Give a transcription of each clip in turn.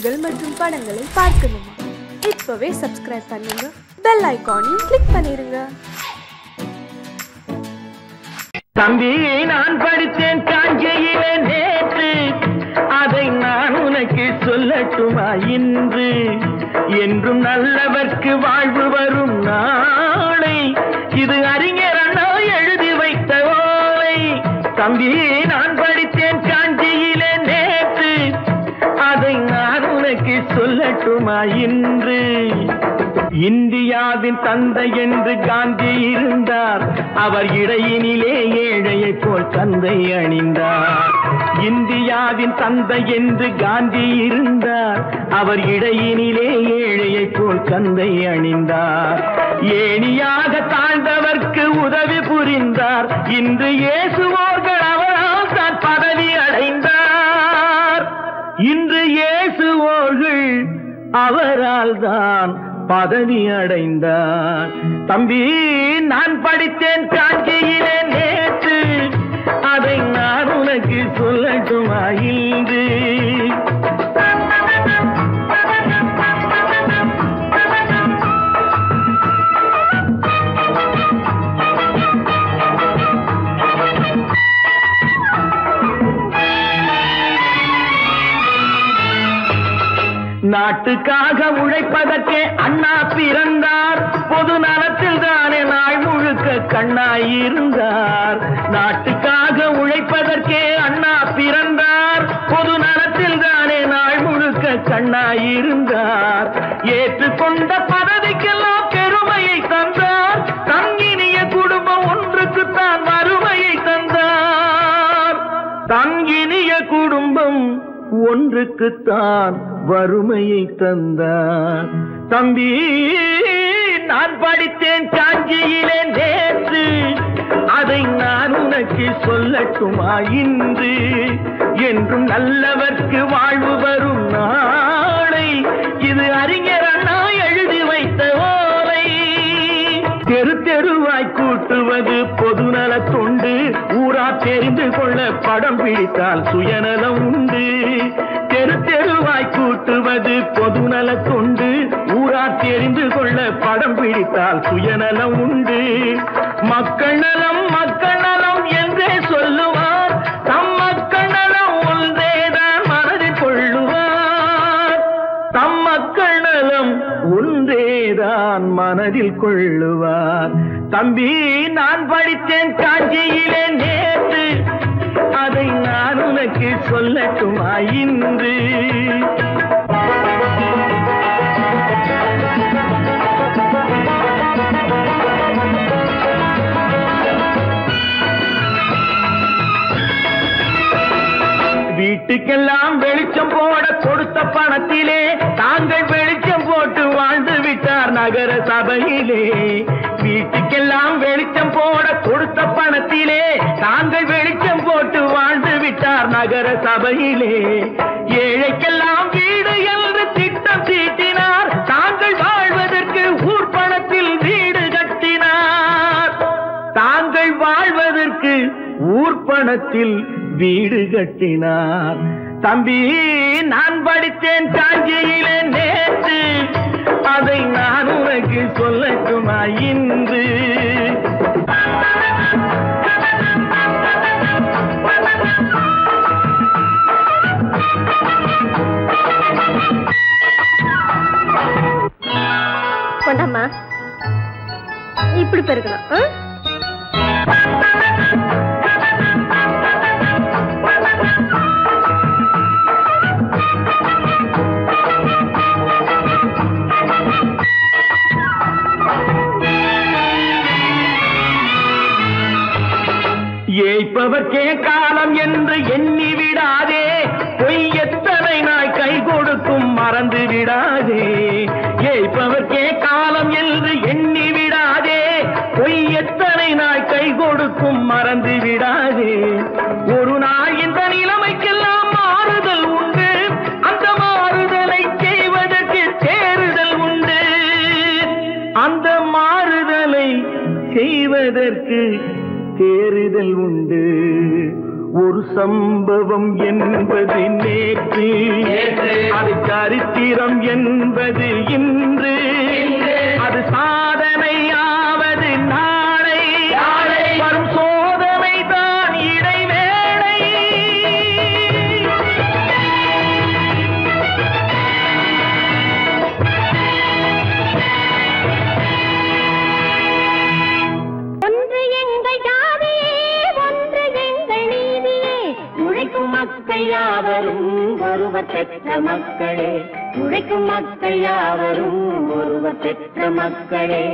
நிகழ்ச்சிகள் மற்றும் படங்களை பார்க்கணுமா? இப்பவே சப்ஸ்கிரைப் பண்ணுங்க, பெல் ஐகானையும் கிளிக் பண்ணிருங்க. தம்பி, நான் படித்தேன் காஞ்சியிலே நேற்று, அதை நான் உனக்கு சொல்லட்டுமா இன்று? என்றும் நல்லவர்க்கு வாழ்வு வரும் நாளை, இது அறிஞர் அண்ணா எழுதி வைத்த ஓலை. தம்பி, நான் படித்தேன் காஞ்சியிலே நேற்று, அதை நான் உனக்கு சொல்லட்டுமா இன்று? இந்தியாவின் தந்தை என்று காந்தி இருந்தார், அவர் இடையினிலே ஏழையை போல் தந்தை அணிந்தார். இந்தியாவின் தந்தை என்று காந்தி இருந்தார், அவர் இடையினிலே ஏழையை போல் தந்தை அணிந்தார். ஏணியாக தாழ்ந்தவர்க்கு உதவி புரிந்தார், இன்று இயேசுவோர்கள் அவரால் தான் பதவி அடைந்தார். இன்று இயேசுவோர்கள் அவரால் தான் பதவி அடைந்தார். தம்பி, நான் படித்தேன் காஞ்சியிலே நேற்று, அதை நான் உனக்கு சொல்லட்டுமா இன்று? நாட்டுக்காக உழைப்பதற்கே அண்ணா பிறந்தார், பொது நலத்தில் தானே நாள் முழுக்க கண்ணாயிருந்தார். நாட்டுக்காக உழைப்பதற்கே அண்ணா பிறந்தார், பொது நலத்தில் தானே நாள் முழுக்க கண்ணாயிருந்தார். ஏற்றுக்கொண்ட பதவிக்கெல்லாம் பெருமையை தந்தார், தங்கினிய குடும்பம் ஒன்றுக்குத்தான் வறுமையை தந்தார். தங்கினிய குடும்பம் ஒன்றுக்குத்தான் வறுமையை தந்தார். தம்பி, நான் படித்தேன் காஞ்சியிலே நேற்று, அதை நான் உனக்கு சொல்லட்டுமா இன்று? என்றும் நல்லவர்க்கு வாழ்வு வரும் நாளை, இது அறிஞர் அண்ணா எழுதி வைத்த ஓலை. தெரு தெருவாய் கூட்டுவது பொதுநல தொண்டு, ஊரா தெரிந்து கொள்ள படம் பிடித்தால் சுயநலம் உண்டு. தெரு தெருவாய் கூட்டுவது பொதுநல தொண்டு, ஊரா தெரிந்து கொள்ள படம் பிடித்தால் சுயநலம் உண்டு. மக்கள் நலம் மக்கள் நலம் என்றே சொல்லுவார், தம் மக்கள் நலம் ஒன்றேதான் மனதில் கொள்ளுவார். தம் மக்கள் நலம் ஒன்றேதான் மனதில் கொள்ளுவார். தம்பி, நான் படித்தேன் காஞ்சியிலே நேற்று, அதை நான் உனக்கு சொல்லட்டுமா இன்று? வீட்டுக்கெல்லாம் வெளிச்சம் போட கொடுத்த பணத்திலே தாங்கள் வெளிச்சம் போட்டு வாழ்ந்து விட்டார் நகர சபையிலே. வீட்டுக்கெல்லாம் வெளிச்சம் போட கொடுத்த பணத்திலே தாங்கள் வெளிச்சம் போட்டு வாழ்ந்து விட்டார் நகர சபையிலே. ஏழைக்கெல்லாம் வீடு என்று திட்டம் தீட்டினார், தாங்கள் வாழ்வதற்கு ஊர் பணத்தில் வீடு கட்டினார். தாங்கள் வாழ்வதற்கு ஊர் பணத்தில் வீடு கட்டினார். தம்பி, நான் படித்தேன் காஞ்சியிலே நேற்று, அதை நான் உனக்கு சொல்லட்டுமா இன்று? கொண்டாமா, இப்படி பெருக்கலாம். ஏய்ப்பவர்க்கே காலம் என்று எண்ணி விடாதே, பொய் எத்தனை நாய் கை கொடுக்கும் மறந்து விடாதே. ஏய்ப்பவர்க்கே காலம் என்று எண்ணி விடாதே, பொய் எத்தனை நாய் கை கொடுக்கும் மறந்து விடாதே. ஒரு நாள் இந்த நிலைமைக்கெல்லாம் மாறுதல் உண்டு, அந்த மாறுதலை செய்வதற்கு தேறுதல் உண்டு. அந்த மாறுதலை செய்வதற்கு தேறுதல் உண்டு. ஒரு சம்பவம் என்பது நேற்று, அது என்பது இன்று, அது சாதனையாவது நாளை. வரும் சோதனை தான் இடைவேளை. ஒன்று எங்கள் ஜாதியே, ஒன்று எங்கள் நீதியே. உழைக்கும் மக்கள் யாவரும் ஒருவர் பெற்ற மக்களே. உழைக்கும் மக்கள் யாவரும் ஒருவர் பெற்ற மக்களே.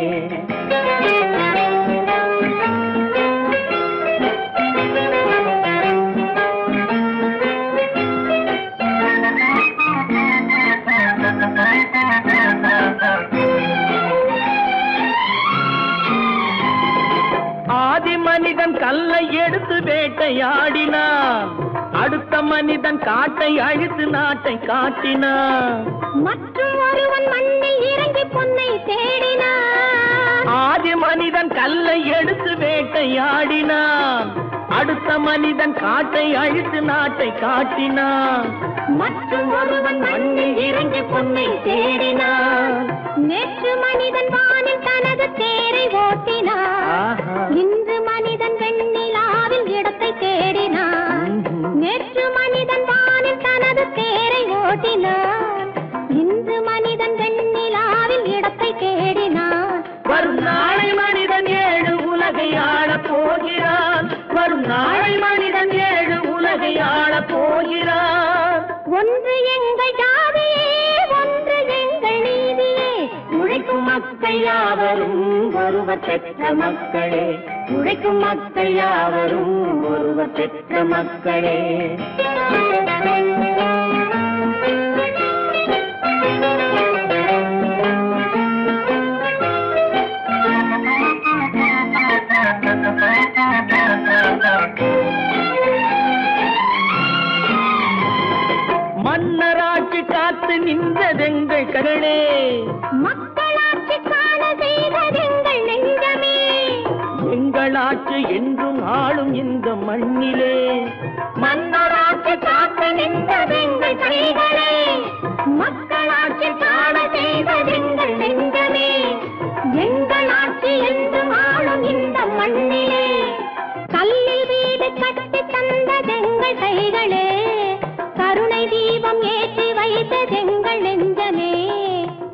ஆதி மனிதன் கல்லை எடுத்து வேட்டையாடினான், அடுத்த மனிதன் காட்டை அழித்து நாட்டை காட்டினான். மற்றும் ஒருவன் மண்ணில் இறங்கி பொன்னை தேடினான். ஆதி மனிதன் கல்லை எடுத்து வேட்டையாடினான், அடுத்த மனிதன் காட்டை அழித்து நாட்டை காட்டினான். மற்றும் ஒருவன் மண்ணில் இறங்கி பொன்னை தேடினான். நேற்று மனிதன் வானில் தனது தேரை ஓட்டினான். இன்று மனிதன் வெண்ணிலாவில் இடத்தை தேடினான். நேற்று மனிதன் வானில் தனது தேரை ஓட்டினான். இன்று மனிதன் வெண்ணிலாவில் இடத்தை தேடினான். வரும் நாளை மனிதன் 7 உலகை ஆளப் போகிறான். வரும் நாளை மனிதன் 7 உலகை ஆளப் போகிறான். ஒன்று எங்கள் ஜாதியே, ஒன்று எங்கள் நீதியே. உழைக்கும் மக்கள் யாவரும் ஒருவர் பெற்ற மக்களே. உழைக்கும் மக்கள் யாவரும் ஒருவர் பெற்ற மக்களே. மன்னராட்சி காத்து நின்றதெங்கள் கரளே. மக்களாட்சி காண செய்ததெங்கள் நெஞ்சமே. எங்களாட்சி என்றும் ஆளும் இந்த மண்ணிலே. மன்னராட்சி காத்து நின்றதெங்கள் கைகளே. மக்களாட்சி காண செய்ததெங்கள் நெஞ்சமே. எங்களாட்சி என்றும் ஆளும் இந்த மண்ணிலே. கல்லில் வீடு கட்டி தந்ததெங்கள் கைகளே. கருணை தீபம் ஏற்றி வைத்ததெங்கள் நெஞ்சமே.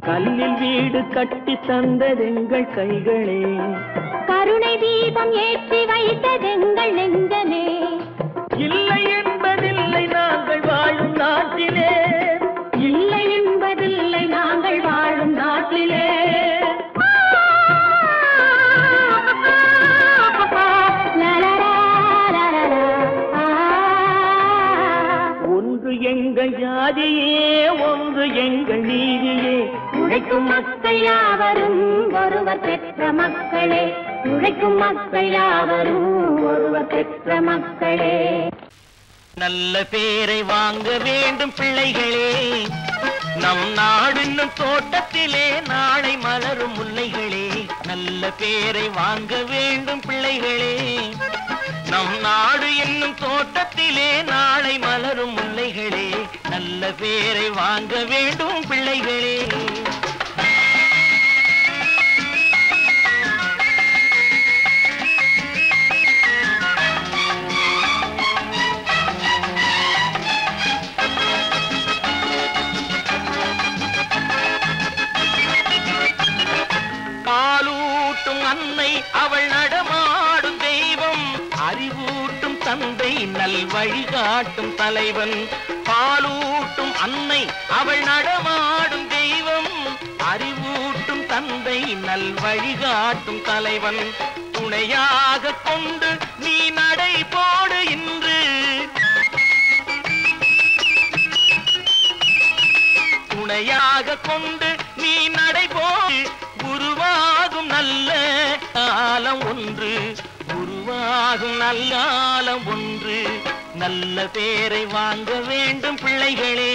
கல்லில் வீடு கட்டி தந்ததெங்கள் கைகளே. கருணை தீபம் ஏற்றி வைத்ததெங்கள் நெஞ்சமே. இல்லை என்பதில்லை நாங்கள் வாழும் நாட்டிலே. இல்லை என்பதில்லை நாங்கள் வாழும் நாட்டிலே. ஒன்று எங்கள் ஜாதியே, ஒன்று எங்கள் நீதியே. உழைக்கும் மக்கள் யாவரும் ஒருவர் பெற்ற மக்களே. உழைக்கும் மக்கள் யாவரும் ஒருவர் பெற்ற மக்களே. நல்ல பேரை வாங்க வேண்டும் பிள்ளைகளே. நம் நாடு என்னும் தோட்டத்திலே நாளை மலரும் முல்லைகளே. நல்ல பேரை வாங்க வேண்டும் பிள்ளைகளே. நம் நாடு என்னும் தோட்டத்திலே நாளை மலரும் முல்லைகளே. நல்ல பேரை வாங்க வேண்டும் பிள்ளைகளே. காலூட்டும் அன்னை அவள் நடமாடும் தெய்வம். அறிவூட்டும் தந்தை நல் வழிகாட்டும் தலைவன். பாலூட்டும் அன்னை அவள் நடமாடும் தெய்வம். அறிவூட்டும் தந்தை நல் வழிகாட்டும் தலைவன். துணையாக கொண்டு நீ நடை போடு இன்று. துணையாக கொண்டு நீ நடை போடு. உருவாகும் நல்ல காலம் ஒன்று. உருவாகும் நல்ல காலம் ஒன்று. நல்ல பேரை வாங்க வேண்டும் பிள்ளைகளே.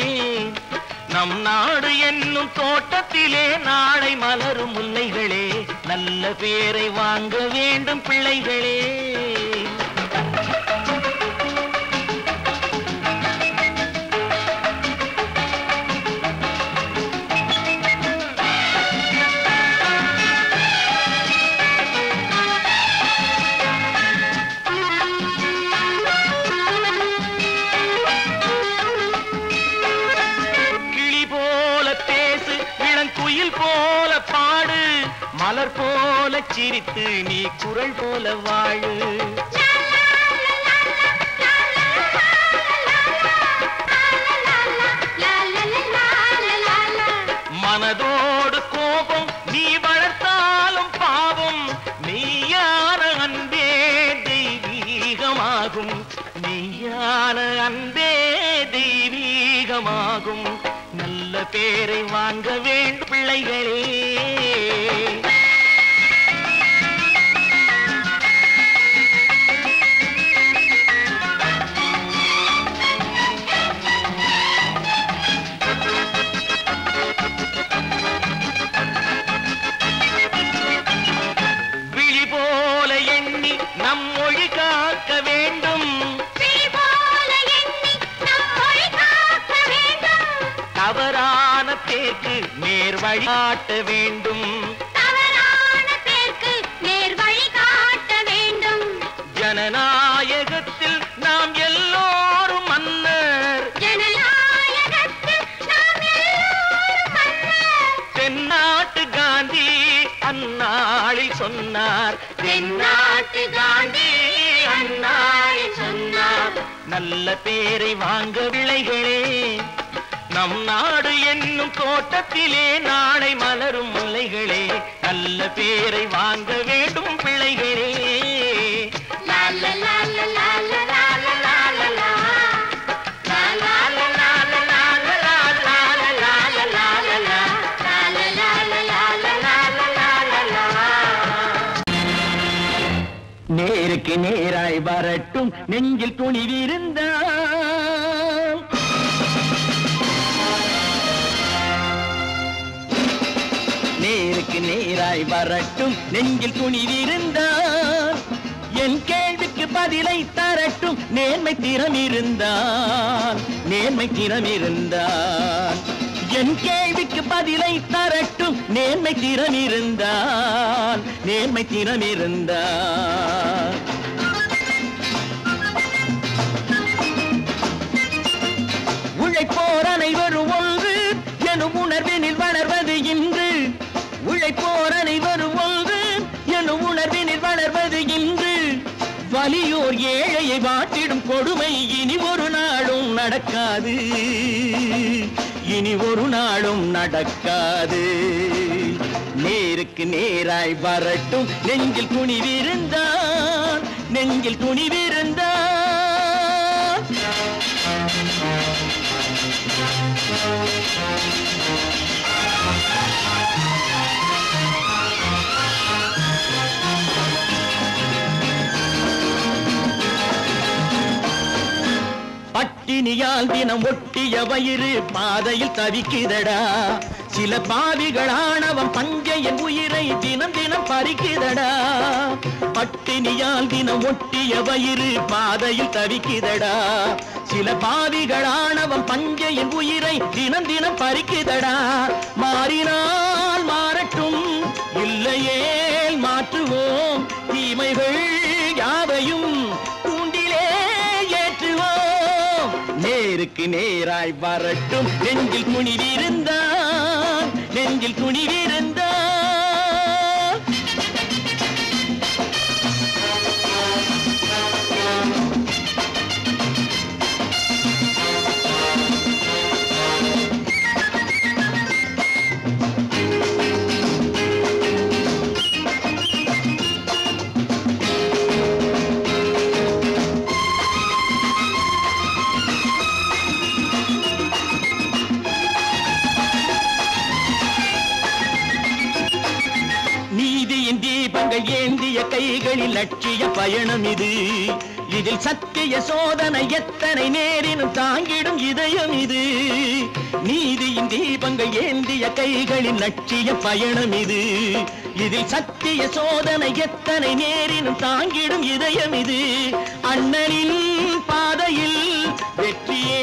நம் நாடு என்னும் தோட்டத்திலே நாளை மலரும் முல்லைகளே. நல்ல பேரை வாங்க வேண்டும் பிள்ளைகளே. மயில் போல பாடு மலர் போல சிரித்து நீ குரல் போல வாழு மனதோடு கோபம் நீ வளர்த்தாலும் பாவம் நீயான அன்பே தெய்வீகமாகும் நீயான அன்பே தெய்வீகமாகும் நல்ல பேரை வாங்க வேண்டும் பிள்ளைகளே விழி போல எண்ணி நம் மொழி காக்க வேண்டும் தவறான பேருக்கு நேர் வழி காட்ட வேண்டும் ஜனநாயகத்தில் நாம் எல்லோரும் மன்னர் தென்னாட்டு காந்தி அந்நாளில் சொன்னார் தென்னாட்டு காந்தி அந்நாளில் சொன்னார் நல்ல பேரை வாங்க விளைகளே நம் நாடு என்னும் தோட்டத்திலே நாளை மலரும் முல்லைகளே நல்ல பேரை வாங்க வேண்டும் பிள்ளைகளே நேருக்கு நேராய் வரட்டும் நெஞ்சில் துணிவிருந்தால் நேருக்கு நேராய் வரட்டும் நெஞ்சில் துணிவிருந்தால் என் கேள்விக்கு பதிலை தரட்டும் நேர்மை திறம் இருந்தால் என் கேள்விக்கு பதிலை தரட்டும் நேர்மை திறம் இருந்தால் உழைப்போர் அனைவரும் ஒன்று எனும் உணர்வினில் வளர்வது இன்று உழைப்போர் அனைவரும் ஒன்று எனும் உணர்வினில் வளர்வது இன்று வலியோர் ஏழையை வாட்டிடும் கொடுமை இனி ஒரு நாளும் நடக்காது நேருக்கு நேராய் வரட்டும் நெஞ்சில் துணிவிருந்தான் பட்டினியால் தினம் ஒட்டிய வயிறு பாதையில் தவிக்குதடா சில பாவிகளானவன் பஞ்சையின் உயிரை தினம் தினம் பறிக்குதடா பட்டினியால் தினம் ஒட்டிய வயிறு பாதையில் தவிக்குதடா சில பாவிகளானவன் பஞ்சையின் உயிரை தினம் தினம் பறிக்குதடா மாறினால் மாறட்டும் இல்லையே மாற்றுவோம் தீமைகள் யாவையும் தூண்டிலே ஏற்றுவோம் நேருக்கு நேராய் வரட்டும் நெஞ்சில் துணிவிருந்தான் ஏந்திய கைகளில் லட்சிய பயணம் இது இதில் சத்திய சோதனை எத்தனை நேரினும் தாங்கிடும் இதயம் இது நீதியின் தீபங்கள் ஏந்திய கைகளில் லட்சிய பயணம் இது இதில் சத்திய சோதனை எத்தனை நேரினும் தாங்கிடும் இதயம் இது அண்ணனின் பாதையில் வெற்றியே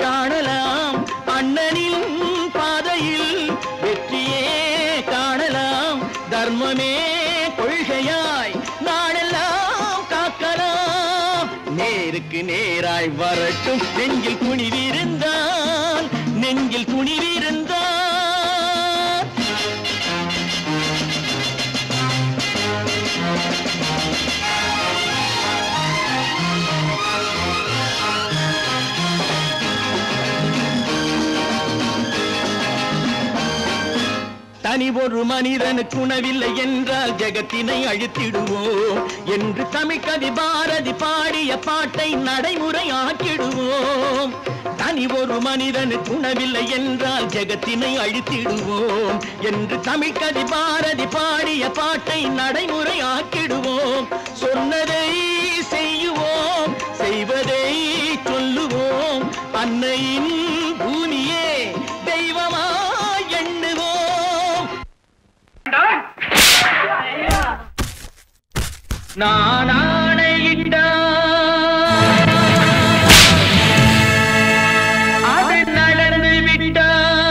காணலாம் அண்ணனின் பாதையில் வெற்றியே காணலாம் தர்மமே கொள்கையாய் நாளெல்லாம் காக்கலாம் நேருக்கு நேராய் வரட்டும் நெஞ்சில் துணிவிருந்தான் தனி ஒரு மனிதனுக்கு உணவில்லை என்றால் ஜெகத்தினை அழித்திடுவோம் என்று தமிழ்கவி பாரதி பாடிய பாட்டை நடைமுறையாக்கிடுவோம். தனி ஒரு மனிதனுக்கு உணவில்லை என்றால் ஜெகத்தினை அழித்திடுவோம் என்று தமிழ்கவி பாரதி பாடிய பாட்டை நடைமுறையாக்கிடுவோம். சொன்னதை செய்யுவோம், செய்வதை சொல்லுவோம், அன்னையின் பூமியே தெய்வமா எண்ணுவோம். நான் ஆணையிட்டால் அது நடந்து விட்டால்,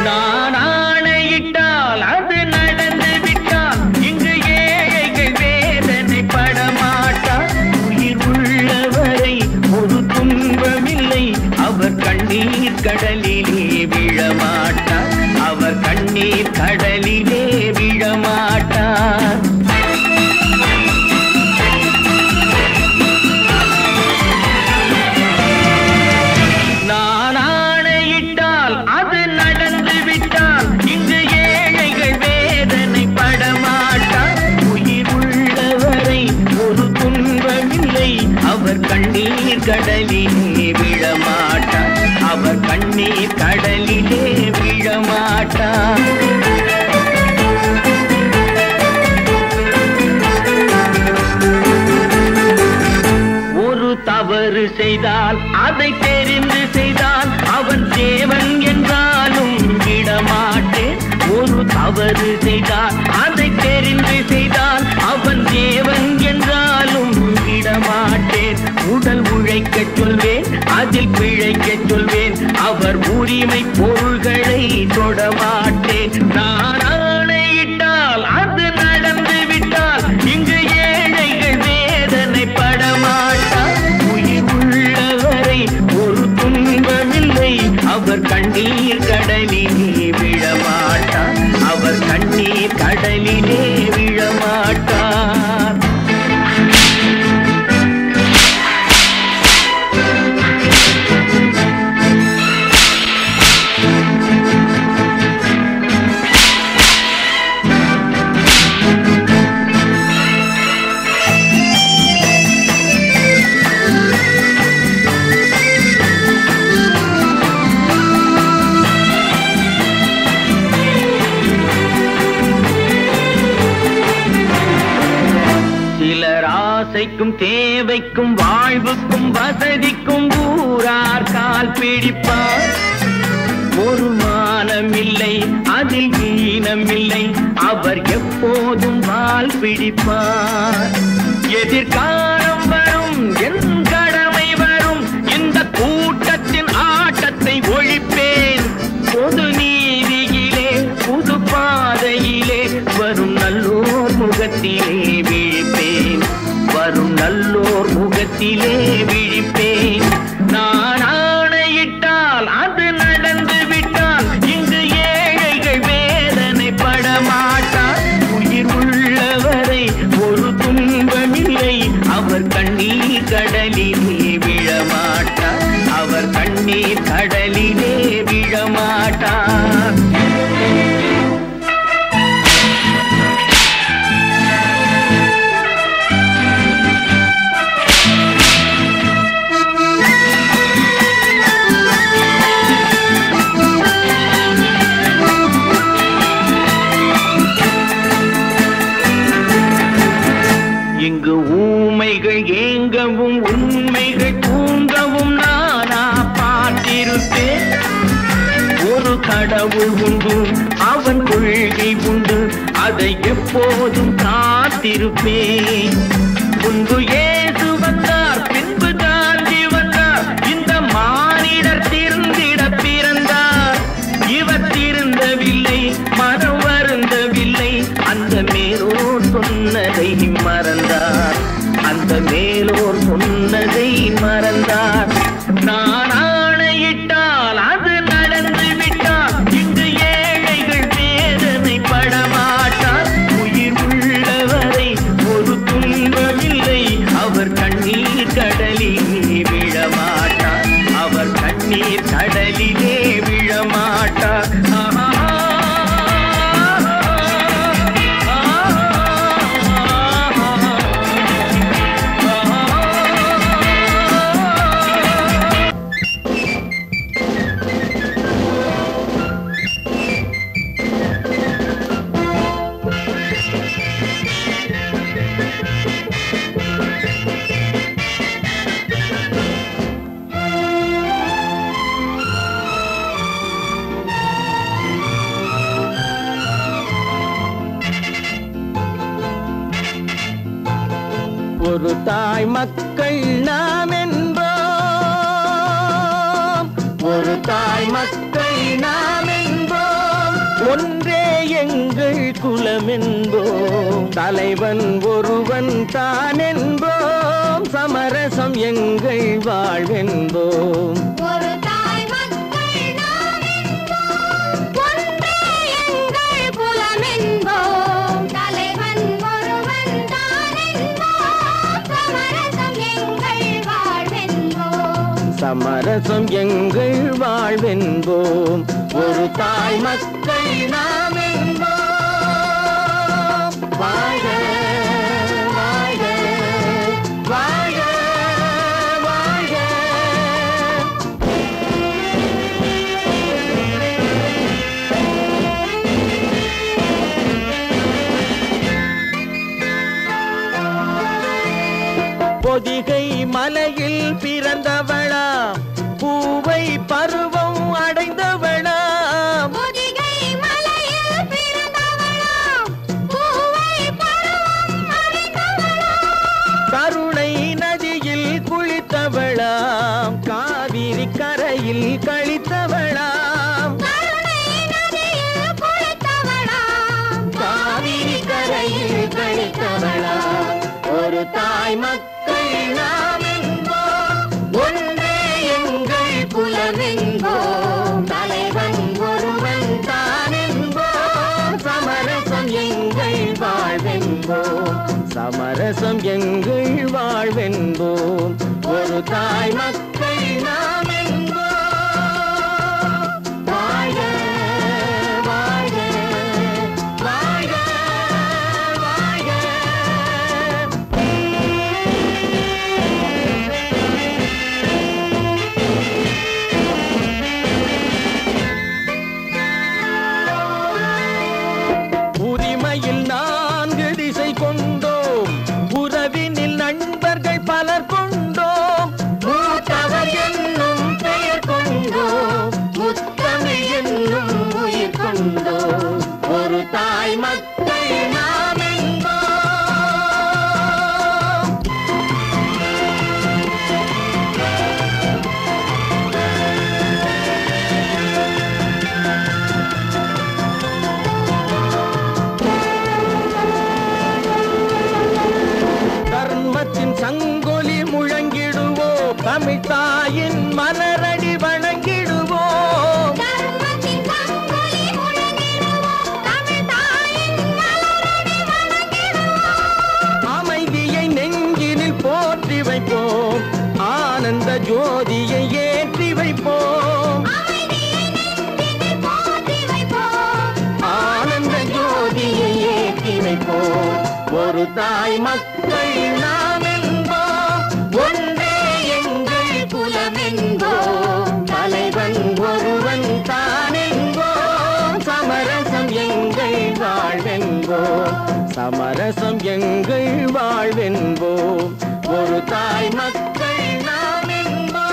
நான் ஆணையிட்டால் அது நடந்து விட்டால் இங்கு ஏழைகள் வேதனை படமாட்டார். உயிர் உள்ளவரை ஒரு துன்பமில்லை, அவர் கண்ணீர் கடலிலே விழமாட்டார், அவர் கண்ணீர் கடலிலே விழமாட்டார். நான் ஆணையிட்டால் அது நடந்து விட்டால் இங்கு ஏழைகள் வேதனை படமாட்டார். உயிர் உள்ளவரை ஒரு துன்பமில்லை, அவர் கண்ணீர் கடலிலே விழமாட்டார், அவர் கண்ணீர் கடலிலே விழமாட்டார். ஒரு தவறு செய்தால் அதை தெரிந்து செய்தால் அவன் தேவன் என்றாலும் விடமாட்டேன். ஒரு தவறு செய்தால் அதை தெரிந்து செய்தால் அவன் தேவன் என்றாலும் விடமாட்டேன். உடல் உழைக்கச் சொல்வேன், அதில் பிழைக்கச் சொல்வேன், அவர் உரிமை பொருள்களை தொடமாட்டேன். நான் ஆணையிட்டால் அது நடந்து விட்டால் இங்கு ஏழைகள் வேதனை படமாட்டார். உயிர் உள்ளவரை ஒரு துன்பமில்லை, அவர் கண்ணீர் கடலிலே விழமாட்டார், அவர் கண்ணீர் கடலிலே விழமாட்டார். ஆசைக்கும் தேவைக்கும் வாழ்வுக்கும் வசதிக்கும் ஊரார் கால் பிடிப்பார். ஒரு மானமில்லை, அதில் ஈனமில்லை, அவர் எப்போதும் வால் பிடிப்பார். எதிர்காலம் வரும், என் கடமை வரும், இந்த கூட்டத்தின் ஆட்டத்தை ஒழிப்பேன். பொது நீதியிலே புது பாதையிலே வரும் நல்லோர் முகத்திலே விழிப்பேன், வரும் நல்லோர் முகத்திலே விழிப்பேன். நான் ஆணையிட்டால் அது நடந்து விட்டால் இங்கு ஏழைகள் வேதனை படமாட்டார். உயிர் உள்ளவரை ஒரு துன்பமில்லை, அவர் கண்ணீர் கடலிலே விழமாட்டார், அவர் கண்ணீர் கடலிலே விழமாட்டார். இங்கு ஊமைகள் ஏங்கவும் உண்மைகள் தூங்கவும் நானா பார்த்திருப்பேன். ஒரு கடவுள் உண்டு, அவன் கொள்கை உண்டு, அதை எப்போதும் காத்திருப்பேன். முன்பு இயேசு வந்தார், பின்பு காந்தி வந்தார், இந்த மானிடர் திருந்திட பிறந்தார். இவர் திருந்தவில்லை, மனம் வருந்தவில்லை, அந்த மேலோர் சொன்னதை மறந்தார், அந்த மேலோர் சொன்னதை மறந்தார். நான் ஆணையிட்டால் அது நடந்து விட்டால் இங்கு ஏழைகள் வேதனை படமாட்டார். உயிர் உள்ளவரை ஒரு துன்பமில்லை, அவர் கண்ணீர் கடலிலே விழமாட்டார், அவர் கண்ணீர் கடலிலே விழ தாய் மக்கள் நாம் என்போம், ஒரு தாய் மக்கள் நாம் என்போம், ஒன்றே எங்கள் குலம் என்போம், தலைவன் ஒருவன் தான் என்போம், சமரசம் எங்கள் வாழ்வென்போம். ஒரு தாய் மக்கள் நாம் என்போம், ஒன்றே எங்கள் குலம் என்போம், தலைவன் ஒருவன் தான் என்போம், சமரசம் எங்கள் வாழ்வென்போம், சமரசம் எங்கள் வாழ்வென்போம், ஒரு தாய் மக்கள் நாம் என்போம். வாழ்க வாழ்க வாழ்க வாழ்க. பொதிகை மலையில் பிறந்தவளா, பூவை பருவம் அடைந்தவளா, பொதிகை மலையில் பிறந்தவளாம், பூவை பருவம் அடைந்தவளாம், கருணை நதியில் குளித்தவளாம், காவிரி கரையில் கழித்தவளாம், கருணை நதியில் குளித்தவளாம், காவிரி கரையில் கழித்தவளாம், ஒரு தாய் மக்கள் நாம் என்போம், ஒன்றே எங்கள் குலம் என்போம், தலைவன் ஒருவன் தான் என்போம், சமரசம் எங்கள் வாழ்வென்போம், சமரசம் எங்கள் வாழ்வென்போம், ஒரு தாய் மக்கள் நாம் என்போம். வாழ்க வாழ்க வாழ்க வாழ்க. உரிமையில் 4 திசை கொண்டோம், உறவினில் நண்பர்கள் பலர் கொண்டோம், மூத்தவர் என்னும் பெயர் கொண்டோம், முத்தமிழ் என்னும் உயிர் கொண்டோம், ஒரு தாய் மக்கள் நாம் என்போம். தர்மத்தின் சங்கொலி முழங்கிடுவோம், தமிழ் தாயின் மலரடி வணங்கிடுவோம், தர்மத்தின் சங்கொலி முழங்கிடுவோம், தமிழ் தாயின் மலரடி வணங்கிடுவோம், அமைதியை நெஞ்சினில் போற்றி வைப்போம், ஆனந்த ஜோதியை ஏற்றி வைப்போம், அமைதியை நெஞ்சினில் போற்றி வைப்போம், ஆனந்த ஜோதியை ஏற்றி வைப்போம், ஒரு தாய் மக்கள் நாம் என்போம், ஒன்றே எங்கள் குலம் என்போம், தலைவன் ஒருவன் தான் என்போம், சமரசம் எங்கள் வாழ்வென்போம், சமரசம் எங்கள் வாழ்வென்போம், ஒரு தாய் மக்கள் நாம் என்போம்.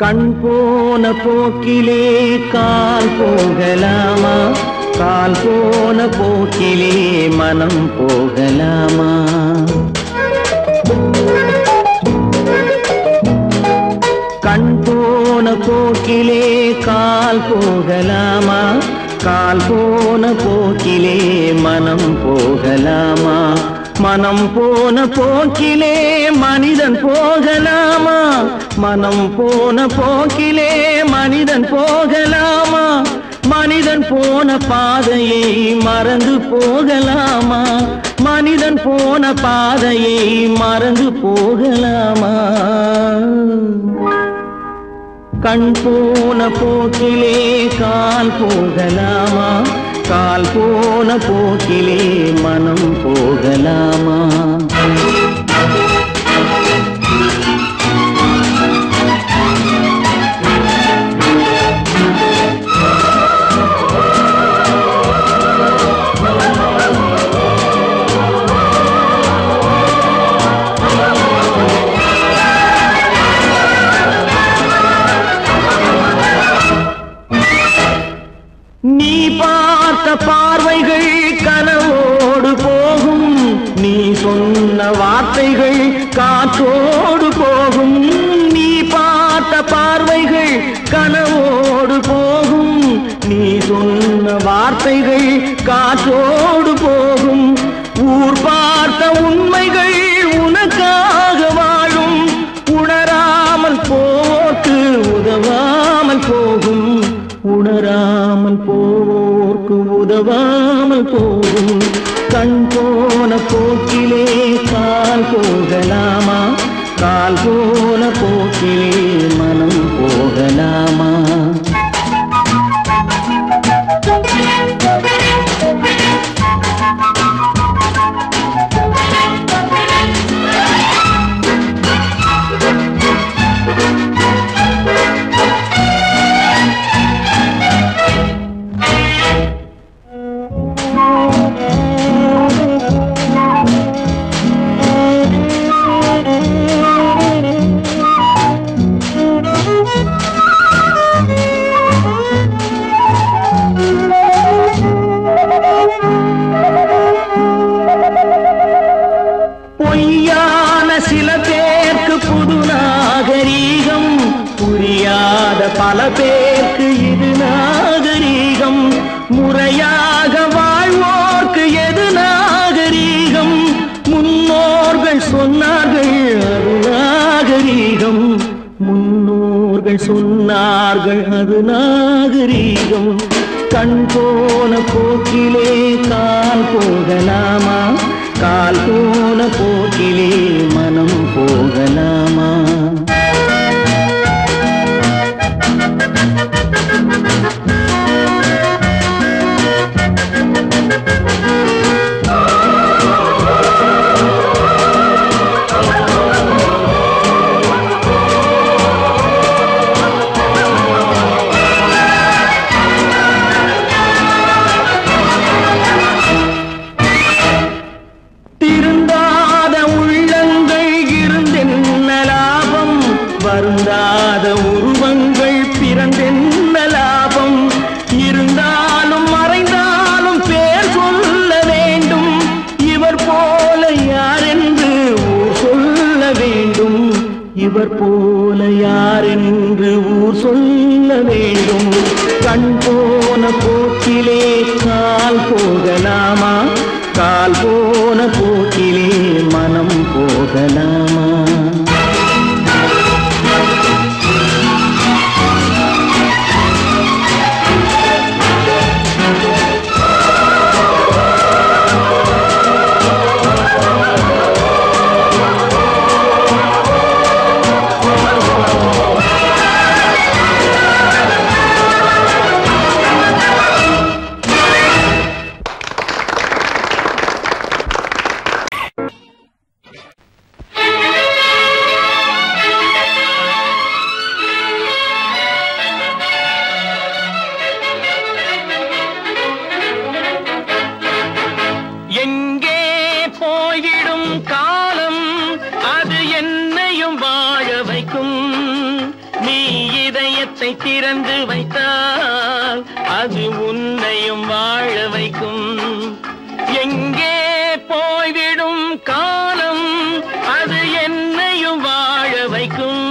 கண் போன போக்கிலே கால் போகலாமா, கால் போன போக்கிலே மனம் போகலாமா, கண் போன போக்கிலே கால் போகலாமா, கால் கால் போன போக்கிலே மனம் போகலாமா? மனம் போன போக்கிலே மனிதன் போகலாமா? மனம் போன போக்கிலே மனிதன் போகலாமா? மனிதன் போன பாதையை மறந்து போகலாமா? மனிதன் போன பாதையை மறந்து போகலாமா? கண் போன போக்கிலே கால் போகலாமா? கால் போன போக்கிலே மனம் போகலாமா? நீ பார்த்த பார்வைகள் கனவோடு போகும், நீ சொன்ன வார்த்தைகள் காற்றோடு போகும். நீ பார்த்த பார்வைகள் கனவோடு போகும், நீ சொன்ன வார்த்தைகள் காற்றோடு போகும். ஊர் பார்த்த உண்மைகள் உனக்காக வாழும், உணராமல் போக்கு உதவாமல் போகும். உணராமல் போவோர்க்கு உதவாமல் போகும். கண் போன போக்கிலே கால் போகலாமா? கால் போன போக்கிலே மனம் போகலாமா? பொய்யான சில பேருக்கு புது நாகரீகம், புரியாத பல பேருக்கு இது நாகரீகம். முறையாக வாழ்வோர்க்கு எது நாகரீகம்? முன்னோர்கள் சொன்னார்கள் அது நாகரீகம். முன்னோர்கள் சொன்னார்கள் அது நாகரீகம். கண் போன போக்கிலே கால் போகலாமா? கால் போன போக்கிலே மனம் போகலாமா? திருந்தாத உள்ளங்கள் இருந்தென்ன லாபம்? வருந்தாத உருவங்கள் பிறந்தென்ன லாபம்? இருந்தாலும் மறைந்தாலும் பேர் சொல்ல வேண்டும். இவர் போல யாரென்று ஊர் சொல்ல வேண்டும். இவர் போல யாரென்று ஊர் சொல்ல வேண்டும். கண் போன போக்கிலே கால் போகலாமா? கால் போன போக்கிலே மனம் போகலாமா? எங்கே போய்விடும் காலம் அது என்னையும் வாழ வைக்கும். நீ இதயத்தை திறந்து வைத்தால் அது உன்னையும் வாழ வைக்கும். எங்கே போய்விடும் காலம் அது என்னையும் வாழ வைக்கும்.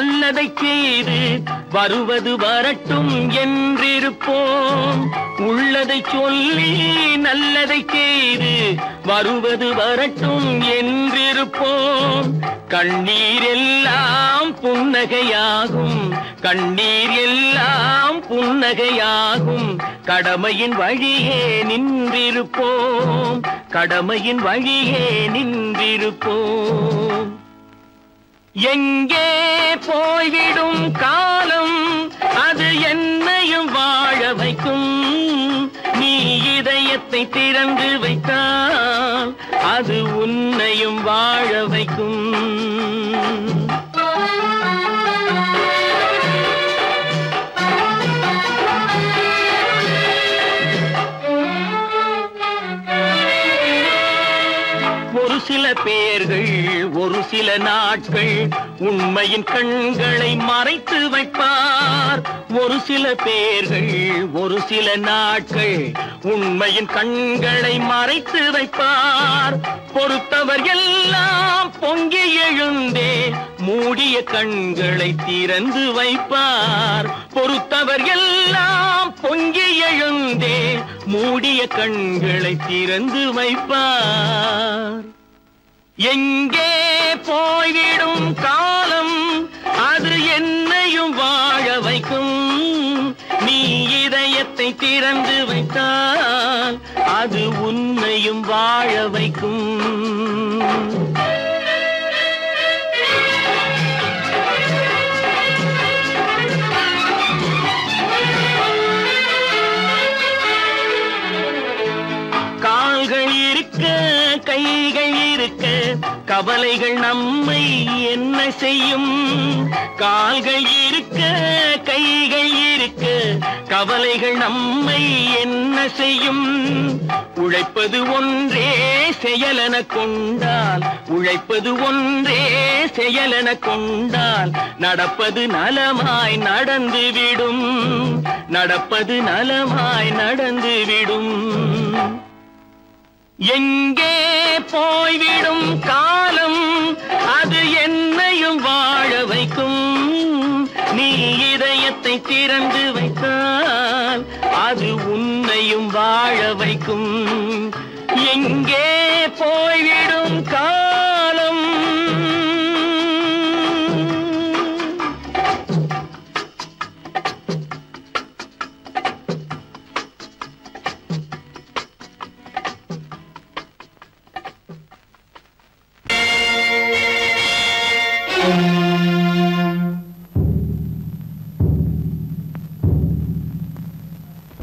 நல்லதை செய்து வருவது வரட்டும் என்றிருப்போம். உள்ளதை சொல்லி நல்லதை செய்து வருவது வரட்டும் என்றிருப்போம். கண்ணீர் எல்லாம் புன்னகையாகும், கண்ணீர் எல்லாம் புன்னகையாகும். கடமையின் வழியே நின்றிருப்போம், கடமையின் வழியே நின்றிருப்போம். எங்கே போய்விடும் காலம் அது என்னையும் வாழ வைக்கும். நீ இதயத்தை திறந்து வைத்தால் அது உன்னையும் வாழ வைக்கும். ஒரு சில பேர்கள் ஒரு சில நாட்கள் உண்மையின் கண்களை மறைத்து வைப்பார். ஒரு சில பேர்கள் ஒரு சில நாட்கள் உண்மையின் கண்களை மறைத்து வைப்பார். பொறுத்தவர் எல்லாம் பொங்கி எழுந்தே மூடிய கண்களை திறந்து வைப்பார். பொறுத்தவர் எல்லாம் பொங்கி எழுந்தே மூடிய கண்களை திறந்து வைப்பார். எங்கே போய்விடும் காலம் அது என்னையும் வாழ வைக்கும். நீ இதயத்தை திறந்து வைத்தால் அது உன்னையும் வாழ வைக்கும். கால்கள் இருக்க கைகள் இருக்க கவலைகள் நம்மை என்ன செய்யும். கால்கள் இருக்க கைகள் இருக்க கவலைகள் நம்மை என்ன செய்யும். உழைப்பது ஒன்றே செயலென கொண்டால், உழைப்பது ஒன்றே செயலென கொண்டால் நடப்பது நலமாய் நடந்துவிடும், நடப்பது நலமாய் நடந்துவிடும். எங்கே போய்விடும் காலம் அது என்னையும் வாழ வைக்கும். நீ இதயத்தை திறந்து வைத்தால் அது உன்னையும் வாழ வைக்கும். எங்கே போய்விடும் காலம்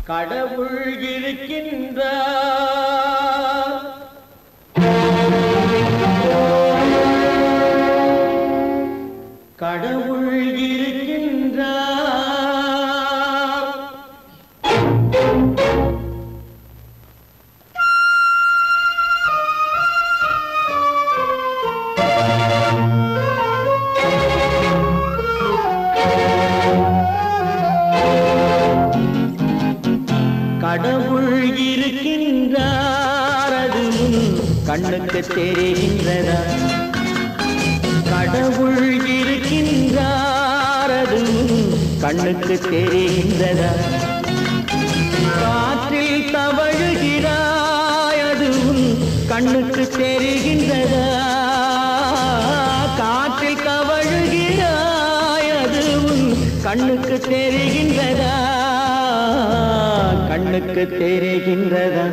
கடவுள் இருக்கின்றார், கடவுள் இருக்கின்றார். கடவுள் இருக்கின்றார் அது கண்ணுக்கு தெரிகின்றதா. கடவுள் இருக்கின்றார் அது கண்ணுக்கு தெரிகின்றதா. காற்றில் தவழுகிறாய் அது கண்ணுக்கு தெரிகின்றதா. காற்றில் தவழுகிறாய் அது கண்ணுக்கு தெரிகின்றதா, கண்ணுக்கு தெரிகின்றதா.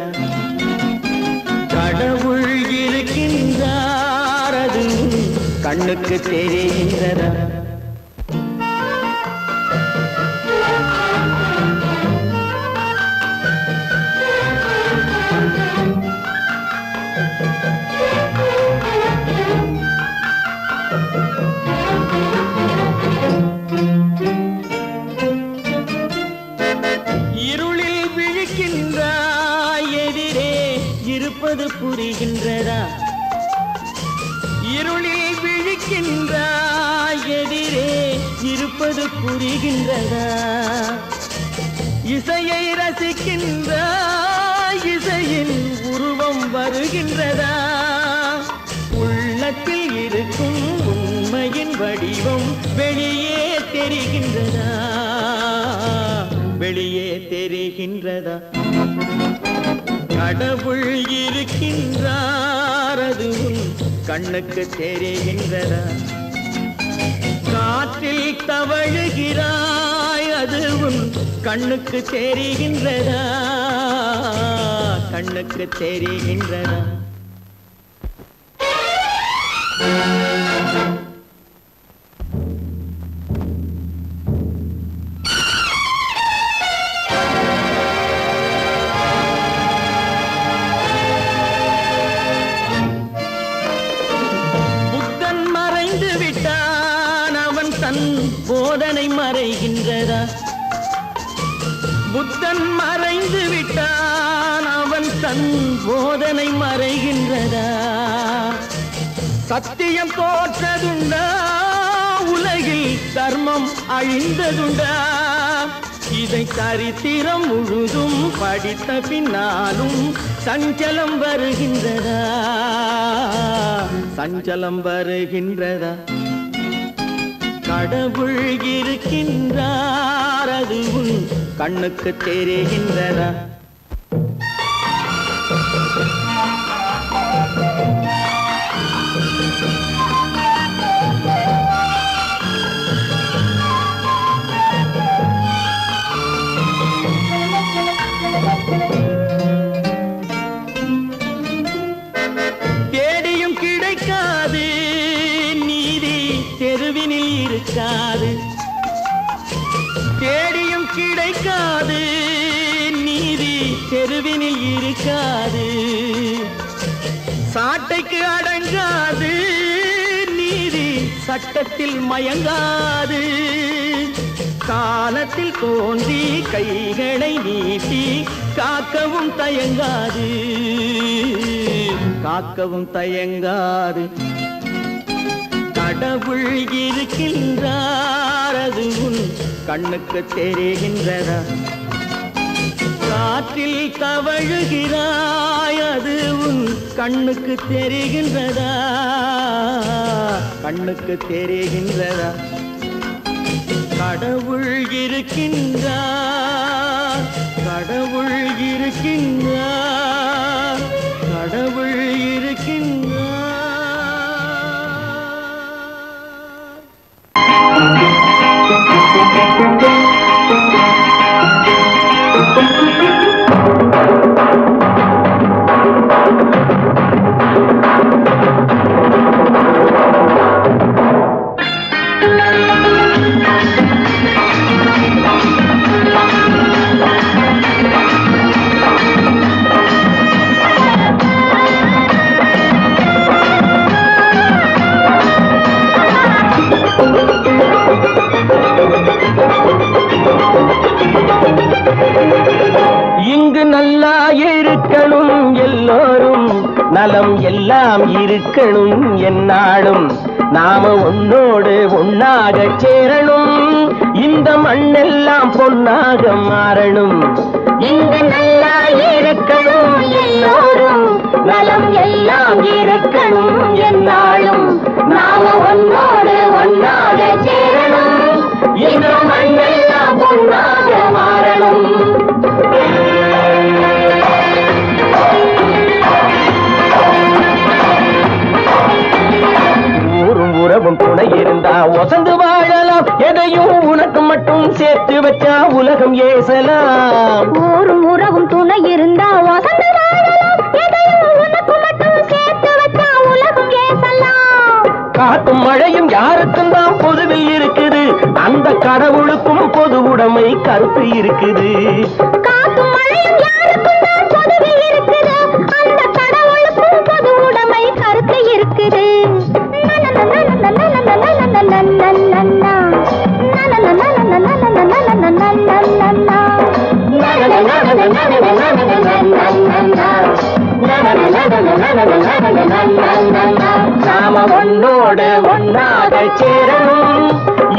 கடவுள் இருக்கின்றார் அது கண்ணுக்கு தெரிகின்றதா. இருளில் விழிக்கின்றாய் எதிரே இருப்பது புரிகின்றதா. இருளில் விழிக்கின்றாய் எதிரே இருப்பது புரிகின்றதா. இசையை ரசிக்கின்றாய் இசையின் உருவம் வருகின்றதா. உள்ளத்தில் இருக்கும் உண்மையின் வடிவம் வெளியே தெரிகின்றதா வெளியே தெரிகின்றதா கடவுள் இருக்கின்றார் அது உன் கண்ணுக்கு தெரிகின்றதா காற்றில் தவழுகிறாய் அது உன் கண்ணுக்கு தெரிகின்றதா கண்ணுக்கு தெரிகின்றதா போதனை மறைகின்றதா புத்தன் மறைந்து விட்டான் அவன் தன் போதனை மறைகின்றதா சத்தியம் தோற்றதுண்டா உலகில் தர்மம் அழிந்ததுண்டா இதை சரித்திரம் முழுதும் படித்த பின்னாலும் சஞ்சலம் வருகின்றதா சஞ்சலம் வருகின்றதா கடவுள் இருக்கின்றார் அது உன் கண்ணுக்கு தெரிகின்றதா தேடியும் கிடைக்காது நீதி தெருவினில் இருக்காது தேடியும் கிடைக்காது நீதி தெருவினில் இருக்காது சாட்டைக்கு அடங்காது நீதி சட்டத்தில் மயங்காது காலத்தில் தோன்றி கைகளை நீட்டி காக்கவும் தயங்காது காக்கவும் தயங்காது கடவுள் இருக்கின்றார் அது உன் கண்ணுக்கு தெரிகின்றதா காற்றில் தவழுகிறாய் அது உன் கண்ணுக்கு தெரிகின்றதா கண்ணுக்கு தெரிகின்றதா கடவுள் இருக்கின்றார் கடவுள் இருக்கின்றார் கடவுள் இருக்கின்றார் இங்கு நல்லா இருக்கணும் எல்லோரும் நலம் எல்லாம் இருக்கணும் என்னாலும் நாம ஒன்னோடு ஒன்னாக சேரணும் இந்த மண்ணெல்லாம் பொன்னாக மாறணும் இங்கு நல்லா இருக்கணும் எல்லோரும் நலம் எல்லாம் இருக்கணும் என்னாலும் நாம ஒன்னோடு ஒன்னாக சேரணும் இந்த மண்ணெல்லாம் பொன்னாக மாறணும் ஊரும் உறவும் துணை இருந்தா ஒசந்து வாழலாம் எதையும் உனக்கு மட்டும் சேர்த்து வச்சா உலகம் ஏசலாம் ஊரும் உறவும் துணை இருந்தா வசந்து வாழலாம் எதையும் உனக்கு மட்டும் சேர்த்து வச்சா உலகம் ஏசலாம் காட்டும் மழையும் யாருக்கும் தான் பொதுவில் இருக்குது அந்த கடவுளுக்கும் பொது உடைமை கருத்து இருக்குது காட்டும் மழையும் யாருக்கும் தான் பொதுவில் இருக்குது அந்த கடவுளுக்கும் பொது உடைமை கருத்து இருக்குது நாம ஒன்னோடு ஒன்னாக சேரணும்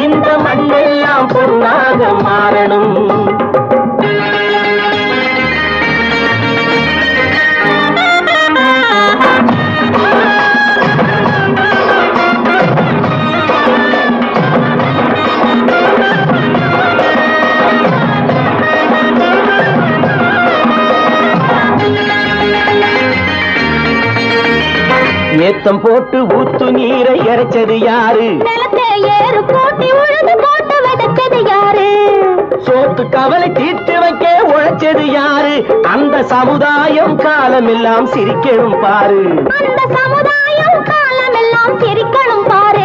இந்த மண்ணெல்லாம் பொன்னாக மாறணும் ஏத்தம் போட்டு ஊத்து நீரை இறைச்சது யாரு? நிலத்தை ஏறு போட்டி உழுது போட்டு விதைச்சது யாரு? சோத்து கவலை தீர்த்து வைக்க உழைச்சது யாரு? அந்த சமுதாயம் காலமெல்லாம் சிரிக்கணும் பாரு. அந்த சமுதாயம் காலமெல்லாம் சிரிக்கணும் பாரு.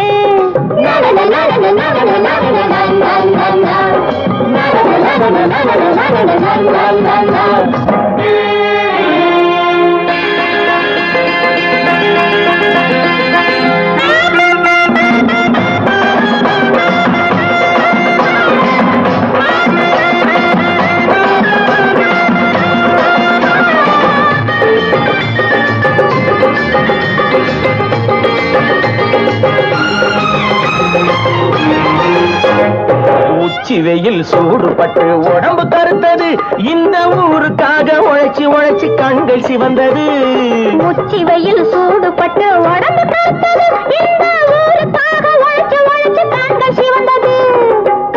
உச்சி வெயில் சூடுபட்டு உடம்பு கருத்தது, இந்த ஊருக்காக உழைச்சி உழைச்சி கண்கள் சிவந்தது. உச்சி வெயில் சூடுபட்டு உடம்பு கருத்தது, இந்த ஊருக்காக உழைச்சி உழைச்சி கண்கள் சிவந்தது.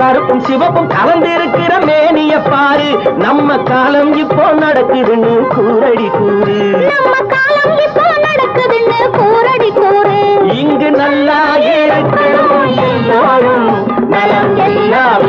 கருப்பும் சிவப்பும் கலந்திருக்கிற மேனிய பாரு, நம்ம காலம் இப்போ நடக்குதுன்னு கூரடி கூறு. நம்ம காலம் இப்போ நடக்குதுன்னு கூரடி கூறு. இங்கு நல்லா இருக்கணும் எல்லாரும், நலம் எல்லாம்